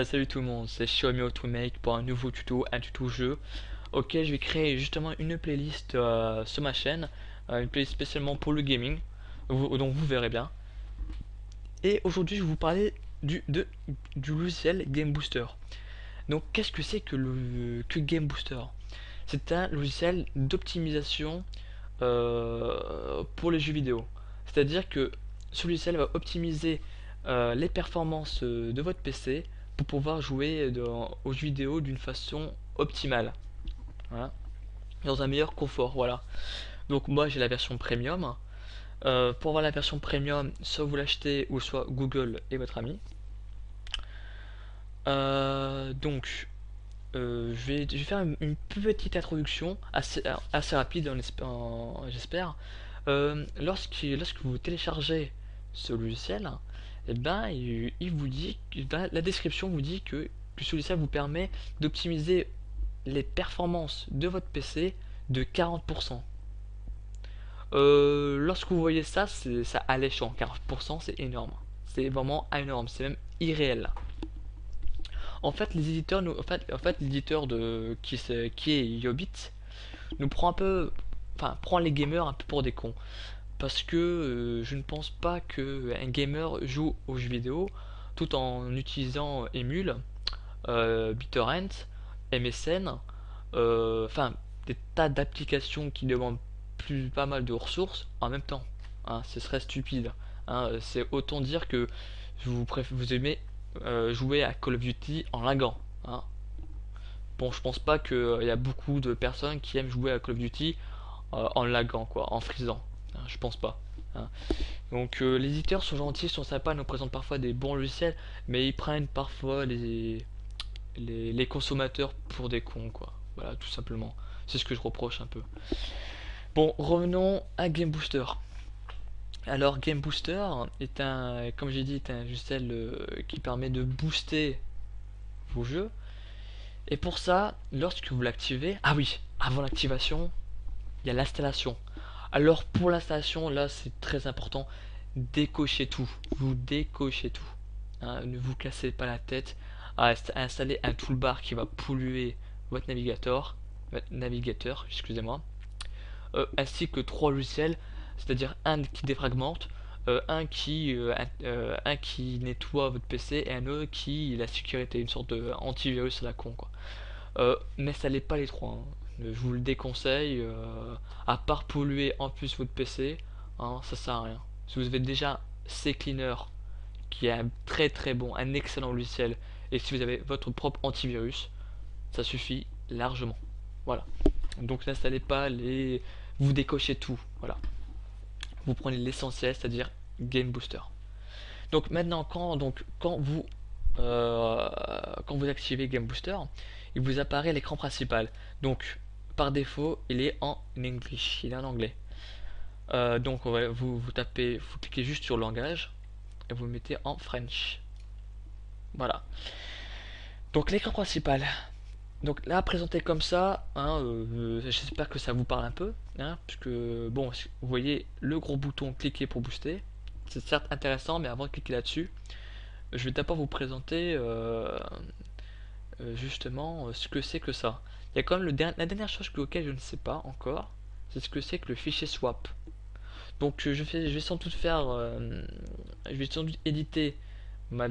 Salut tout le monde, c'est Xiaomi Automake pour un nouveau tuto, un tuto jeu. Ok, je vais créer justement une playlist sur ma chaîne, une playlist spécialement pour le gaming, donc vous verrez bien. Et aujourd'hui, je vais vous parler du logiciel Game Booster. Donc, qu'est-ce que c'est que Game Booster? C'est un logiciel d'optimisation pour les jeux vidéo. C'est-à-dire que ce logiciel va optimiser les performances de votre PC pour pouvoir jouer aux jeux vidéo d'une façon optimale. Voilà. Dans un meilleur confort. Voilà. Donc moi j'ai la version premium. Pour avoir la version premium, soit vous l'achetez ou soit Google est votre ami. Je vais faire une petite introduction assez rapide, j'espère. Lorsque vous téléchargez ce logiciel, eh ben, il vous dit, la description vous dit que ce logiciel vous permet d'optimiser les performances de votre PC de 40%. Lorsque vous voyez ça, c'est ça alléchant. 40%, c'est énorme. C'est vraiment énorme. C'est même irréel. En fait, les éditeurs, l'éditeur qui est Yobit nous prend un peu, enfin, prend les gamers un peu pour des cons, parce que je ne pense pas que un gamer joue aux jeux vidéo tout en utilisant Emule, BitTorrent, MSN, enfin des tas d'applications qui demandent pas mal de ressources en même temps. Hein, ce serait stupide. Hein, c'est autant dire que vous aimez jouer à Call of Duty en laguant. Hein. Bon, je pense pas qu'il y a beaucoup de personnes qui aiment jouer à Call of Duty en laguant, quoi, en freezant. Hein, je pense pas. Hein. Donc les éditeurs sont gentils, sont sympas, nous présentent parfois des bons logiciels, mais ils prennent parfois les consommateurs pour des cons, quoi. Voilà, tout simplement. C'est ce que je reproche un peu. Bon, revenons à Game Booster. Alors, Game Booster comme j'ai dit, est un logiciel qui permet de booster vos jeux. Et pour ça, lorsque vous l'activez, ah oui, avant l'activation, il y a l'installation. Alors pour l'installation, là c'est très important, décochez tout, vous décochez tout. Hein, ne vous cassez pas la tête à installer un toolbar qui va polluer votre navigateur, excusez-moi, ainsi que trois logiciels, c'est-à-dire un qui défragmente, un qui nettoie votre PC et un autre qui la sécurité, une sorte de antivirus à la con quoi. N'installez pas les trois, hein. Je vous le déconseille, à part polluer en plus votre PC, hein, ça sert à rien. Si vous avez déjà CCleaner, qui est un très très bon, un excellent logiciel, et si vous avez votre propre antivirus, ça suffit largement. Voilà. Donc n'installez pas les. Vous décochez tout. Voilà. Vous prenez l'essentiel, c'est-à-dire Game Booster. Donc maintenant, quand vous activez Game Booster, il vous apparaît l'écran principal. Donc par défaut, il est en English, il est en anglais. Donc vous cliquez juste sur langage et vous le mettez en French. Voilà. Donc l'écran principal. Donc là présenté comme ça, hein, j'espère que ça vous parle un peu, hein, puisque bon, vous voyez le gros bouton cliquer pour booster. C'est certes intéressant, mais avant de cliquer là-dessus, je vais d'abord vous présenter justement ce que c'est que ça. Il y a quand même la dernière chose auquel je ne sais pas encore, c'est ce que c'est que le fichier swap. Donc je vais sans doute je vais sans doute éditer ma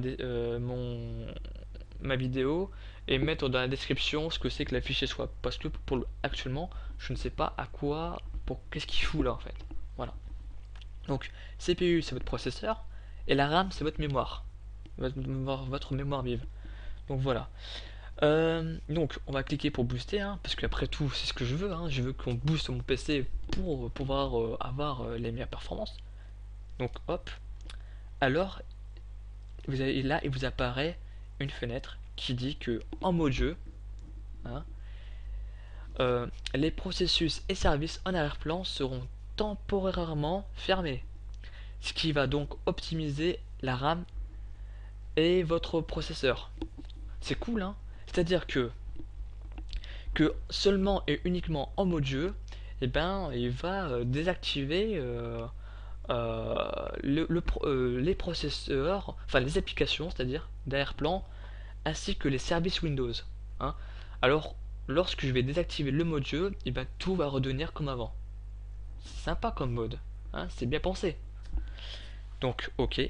vidéo et mettre dans la description ce que c'est que la fichier swap. Parce que actuellement, je ne sais pas qu'est-ce qu'il fout là en fait. Voilà. Donc CPU c'est votre processeur et la RAM c'est votre mémoire vive. Donc voilà. Donc on va cliquer pour booster, hein, parce qu'après tout c'est ce que je veux, hein, je veux qu'on booste mon PC pour pouvoir avoir les meilleures performances. Donc hop, alors là il vous apparaît une fenêtre qui dit que en mode jeu, hein, les processus et services en arrière-plan seront temporairement fermés, ce qui va donc optimiser la RAM et votre processeur. C'est cool, hein. C'est-à-dire que seulement et uniquement en mode jeu, et ben, il va désactiver les processeurs, enfin les applications, c'est-à-dire d'arrière-plan, ainsi que les services Windows, hein. Alors, lorsque je vais désactiver le mode jeu, et ben tout va redevenir comme avant. C'est sympa comme mode, hein, c'est bien pensé. Donc, ok.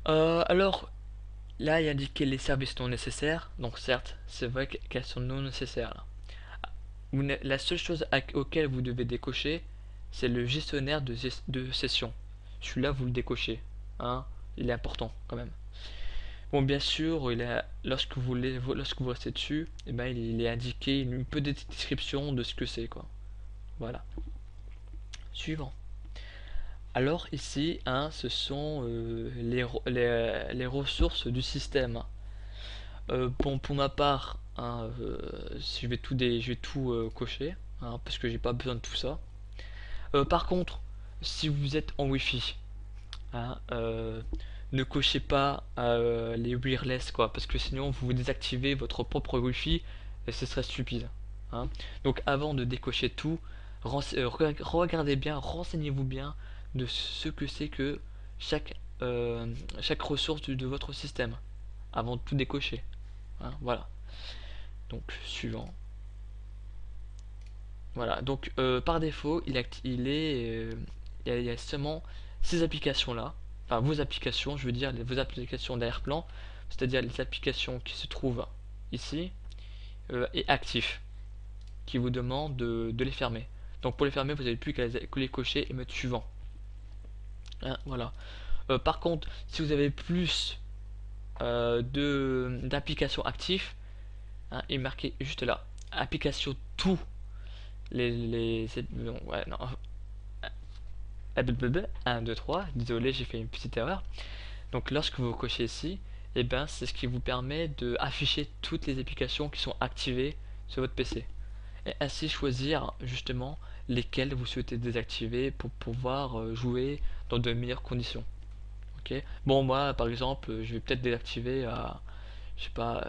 Alors, là, il y a indiqué les services non nécessaires. Donc, certes, c'est vrai qu'elles sont non nécessaires là. La seule chose auquel vous devez décocher, c'est le gestionnaire de session. Celui-là, vous le décochez, hein, il est important quand même. Bon, bien sûr, lorsque vous restez dessus, eh ben, il est indiqué une petite description de ce que c'est, quoi. Voilà. Suivant. Alors ici, hein, ce sont les ressources du système. Bon, pour ma part, hein, je vais tout cocher, hein, parce que j'ai pas besoin de tout ça. Par contre, si vous êtes en Wi-Fi, hein, ne cochez pas les wireless, quoi, parce que sinon vous désactivez votre propre Wi-Fi et ce serait stupide, hein. Donc avant de décocher tout, regardez bien, renseignez-vous bien de ce que c'est que chaque, chaque ressource de votre système avant de tout décocher, hein, voilà. Donc suivant. Voilà, donc par défaut, il y a seulement ces applications-là, enfin vos applications, je veux dire vos applications d'Airplan, c'est-à-dire les applications qui se trouvent ici, et actifs, qui vous demandent de les fermer. Donc pour les fermer, vous n'avez plus que les cocher et mettre suivant, hein, voilà. Par contre, si vous avez plus d'applications actives, hein, et marqué juste là, application tout, ouais, non, 1, 2, 3, désolé, j'ai fait une petite erreur. Donc lorsque vous cochez ici, et ben c'est ce qui vous permet de afficher toutes les applications qui sont activées sur votre PC. Et ainsi choisir justement lesquelles vous souhaitez désactiver pour pouvoir jouer dans de meilleures conditions. Ok. Bon, moi par exemple, je vais peut-être désactiver je sais pas,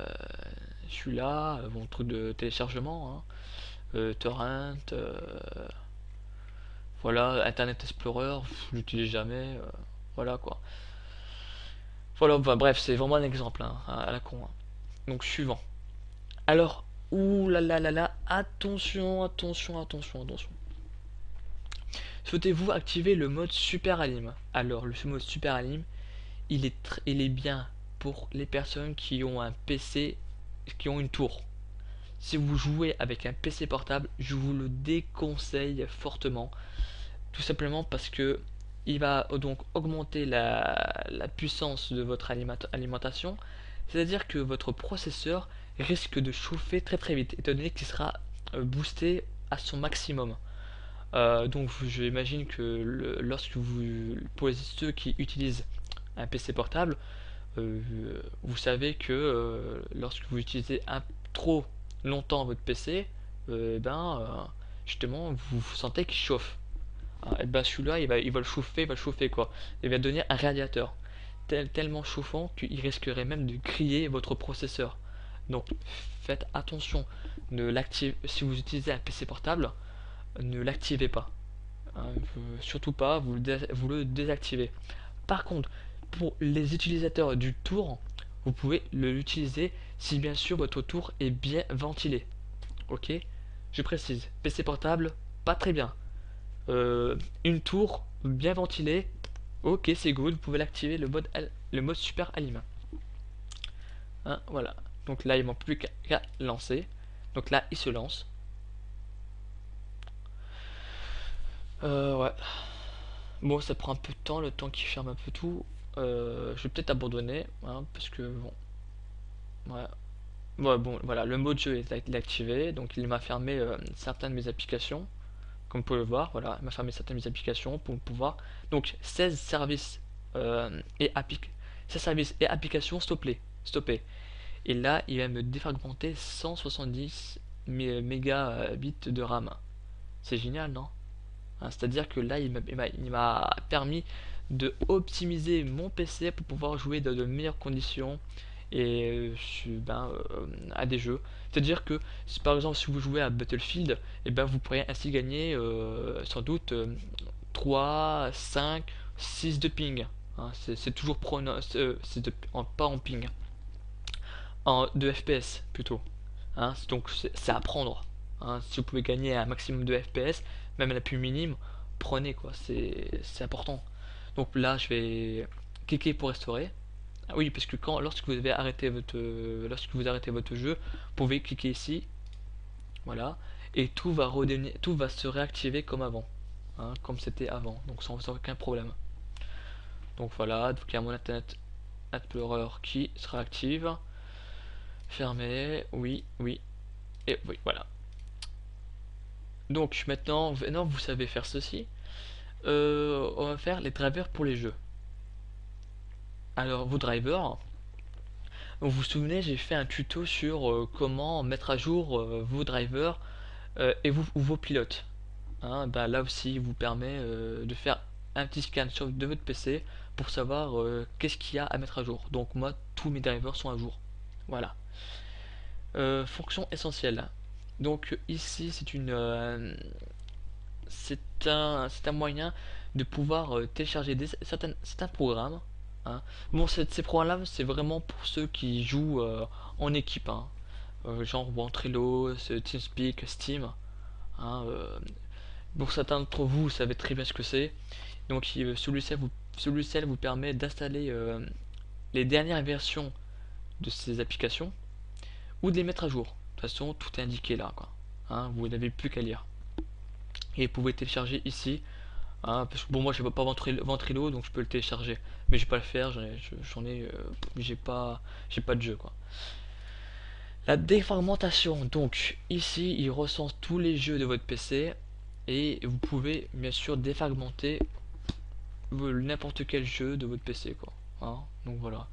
celui-là, mon truc de téléchargement, hein, torrent, voilà, Internet Explorer, je l'utilise jamais, voilà quoi. Voilà, bah, bref, c'est vraiment un exemple, hein, à la con, hein. Donc suivant. Alors, ouh là là là là, attention, attention, attention, attention. Souhaitez-vous activer le mode Super Alim? Alors, le mode Super Alim, il est bien pour les personnes qui ont un PC, qui ont une tour. Si vous jouez avec un PC portable, je vous le déconseille fortement. Tout simplement parce que il va donc augmenter la puissance de votre alimentation. C'est-à-dire que votre processeur risque de chauffer très très vite, étant donné qu'il sera boosté à son maximum. Donc j'imagine que lorsque pour ceux qui utilisent un PC portable, euh, vous savez que lorsque vous utilisez trop longtemps votre PC, justement vous sentez qu'il chauffe. Ah, et ben celui-là il va le chauffer quoi. Il va devenir un radiateur tellement chauffant qu'il risquerait même de griller votre processeur. Donc faites attention, si vous utilisez un PC portable, ne l'activez pas, hein, surtout pas, vous le désactivez. Par contre, pour les utilisateurs du tour, vous pouvez l'utiliser si bien sûr votre tour est bien ventilé. Ok, je précise, PC portable, pas très bien. Une tour bien ventilée, ok c'est good, vous pouvez l'activer le mode super alim, hein, voilà. Donc là il manque plus qu'à lancer. Donc là il se lance. Ouais. Bon, ça prend un peu de temps, le temps qu'il ferme un peu tout. Je vais peut-être abandonner, hein, parce que bon, ouais. Ouais, bon, voilà, le mode jeu est activé, donc il m'a fermé certaines de mes applications. Comme vous pouvez le voir, voilà, il m'a fermé certaines de mes applications pour pouvoir. Donc 16 services et 16 services et applications stoppés. Et là, il va me défragmenter 170 mégabits de RAM. C'est génial, non? Hein, c'est-à-dire que là, il m'a permis de optimiser mon PC pour pouvoir jouer dans de meilleures conditions et à des jeux. C'est-à-dire que par exemple si vous jouez à Battlefield, et ben vous pourrez ainsi gagner sans doute 3, 5, 6 de ping. Hein, c'est toujours pas en ping. de FPS plutôt. Hein, donc c'est à prendre. Hein. Si vous pouvez gagner un maximum de FPS, même la plus minime, prenez quoi, c'est important. Donc là, je vais cliquer pour restaurer. Ah oui, parce que lorsque vous avez arrêté lorsque vous arrêtez votre jeu, vous pouvez cliquer ici, voilà, et tout va se réactiver comme avant, hein, comme c'était avant, donc sans aucun problème. Donc voilà, donc il y a mon Internet Explorer qui sera active. Fermé, oui, oui, et oui, voilà. Donc maintenant vous savez faire ceci. On va faire les drivers pour les jeux. Alors vos drivers, vous vous souvenez, j'ai fait un tuto sur comment mettre à jour vos drivers et vos pilotes. Hein, bah, là aussi, il vous permet de faire un petit scan de votre PC pour savoir qu'est-ce qu'il y a à mettre à jour. Donc moi, tous mes drivers sont à jour. Voilà. Fonction essentielle. Donc ici, c'est un moyen de pouvoir télécharger certains programmes. Hein. Bon, ces programmes-là, c'est vraiment pour ceux qui jouent en équipe, hein. Genre Ventrilo, TeamSpeak, Steam. Hein, pour certains d'entre vous, vous savez très bien ce que c'est. Donc, ce logiciel vous permet d'installer les dernières versions de ces applications ou de les mettre à jour. De toute façon, tout est indiqué là, quoi. Hein, vous n'avez plus qu'à lire. Et vous pouvez télécharger ici. Hein, parce que bon, moi je n'ai pas Ventrilo, donc je peux le télécharger, mais je vais pas le faire. J'ai pas de jeu quoi. La défragmentation, donc ici il recense tous les jeux de votre PC et vous pouvez bien sûr défragmenter n'importe quel jeu de votre PC quoi. Hein, donc voilà.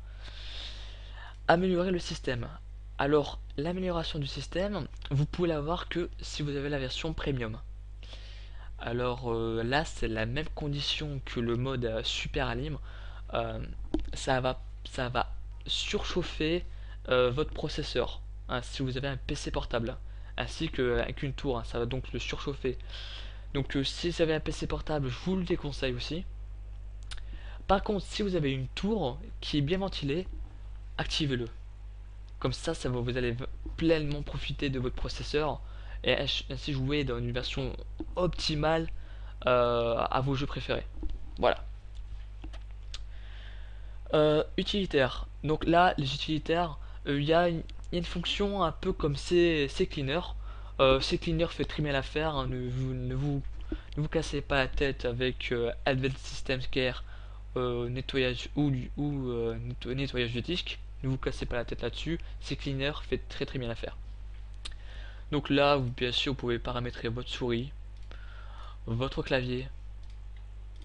Améliorer le système. Alors l'amélioration du système, vous pouvez l'avoir que si vous avez la version premium. Alors là, c'est la même condition que le mode super alim. Euh, ça va surchauffer votre processeur, hein, si vous avez un PC portable, ainsi qu'avec une tour, hein, ça va donc le surchauffer. Donc si vous avez un PC portable, je vous le déconseille aussi. Par contre, si vous avez une tour qui est bien ventilée, activez-le. Comme ça, vous allez pleinement profiter de votre processeur et ainsi jouer dans une version optimale à vos jeux préférés. Voilà. Utilitaire. Donc là, les utilitaires, il y a une fonction un peu comme CCleaner. CCleaner fait très bien l'affaire. Hein, ne vous cassez pas la tête avec Advanced System Care, nettoyage nettoyage de disque. Ne vous cassez pas la tête là-dessus. CCleaner fait très très bien l'affaire. Donc là, bien sûr, vous pouvez paramétrer votre souris, votre clavier,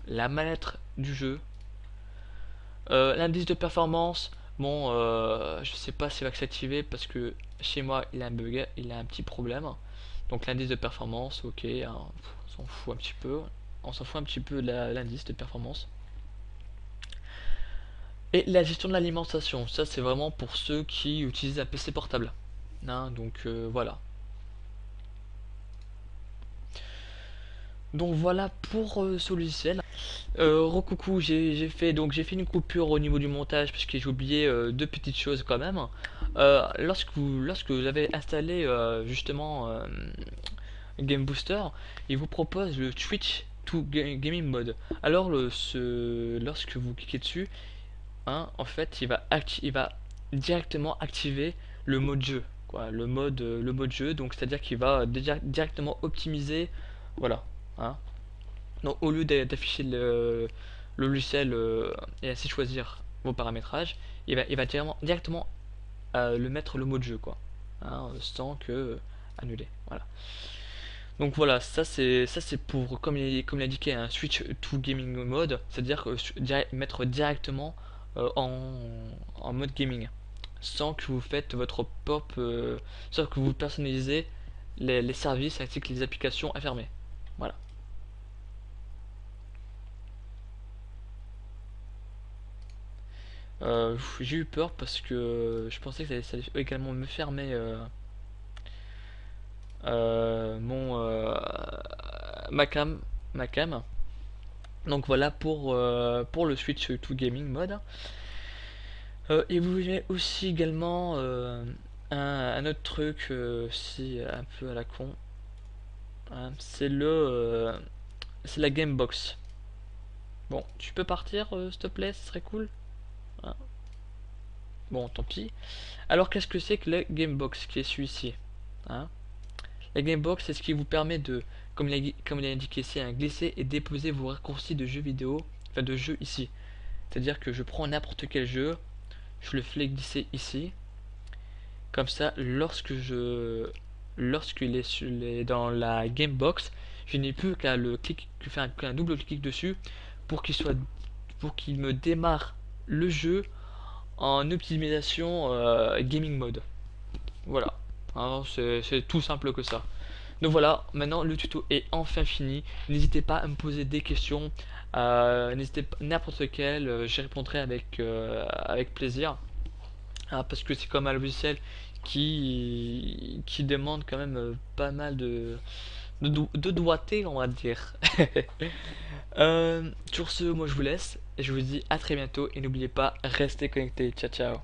la manette du jeu, l'indice de performance. Bon, je sais pas s'il va s'activer parce que chez moi il a un bug, il a un petit problème. Donc l'indice de performance, ok, hein, on s'en fout un petit peu. On s'en fout un petit peu de l'indice de performance. Et la gestion de l'alimentation, ça c'est vraiment pour ceux qui utilisent un PC portable. Hein, donc voilà. Donc voilà pour ce logiciel. Recoucou, j'ai fait une coupure au niveau du montage parce que j'ai oublié deux petites choses quand même. Lorsque vous avez installé justement Game Booster, il vous propose le Switch to Gaming Mode. Alors lorsque vous cliquez dessus, hein, en fait, il va directement activer le mode jeu, quoi, le mode jeu. Donc c'est-à-dire qu'il va directement optimiser, voilà. Hein. Donc au lieu d'afficher le logiciel et ainsi choisir vos paramétrages, il va directement le mettre le mode jeu quoi, hein, sans que annuler. Voilà. Donc voilà, ça c'est pour comme il indiqué un switch to gaming mode, c'est-à-dire que mettre directement en mode gaming, sans que vous faites votre pop, sans que vous personnalisez les services ainsi que les applications à fermer. Voilà. J'ai eu peur parce que je pensais que ça allait également me fermer mon ma cam. Donc voilà pour le Switch to Gaming mode. Et vous verrez aussi également un autre truc, si un peu à la con, hein, c'est la Gamebox. Bon, tu peux partir, s'il te plaît, ce serait cool. Hein. Bon, tant pis. Alors, qu'est-ce que c'est que la Gamebox qui est celui-ci, hein? La Gamebox, c'est ce qui vous permet de, comme il est indiqué ici, hein, glisser et déposer vos raccourcis de jeux vidéo, enfin de jeux ici. C'est-à-dire que je prends n'importe quel jeu, je le fais glisser ici. Comme ça, lorsqu'il est, dans la Gamebox, je n'ai plus qu'à le clic, faire un double clic dessus pour pour qu'il me démarre le jeu en optimisation gaming mode. Voilà. Hein, c'est tout simple que ça. Donc voilà, maintenant le tuto est enfin fini. N'hésitez pas à me poser des questions. N'hésitez pas, n'importe lequel, j'y répondrai avec plaisir. Ah, parce que c'est comme un logiciel qui demande quand même pas mal de doigté, on va dire. Sur ce, moi je vous laisse et je vous dis à très bientôt et n'oubliez pas, restez connectés. Ciao ciao.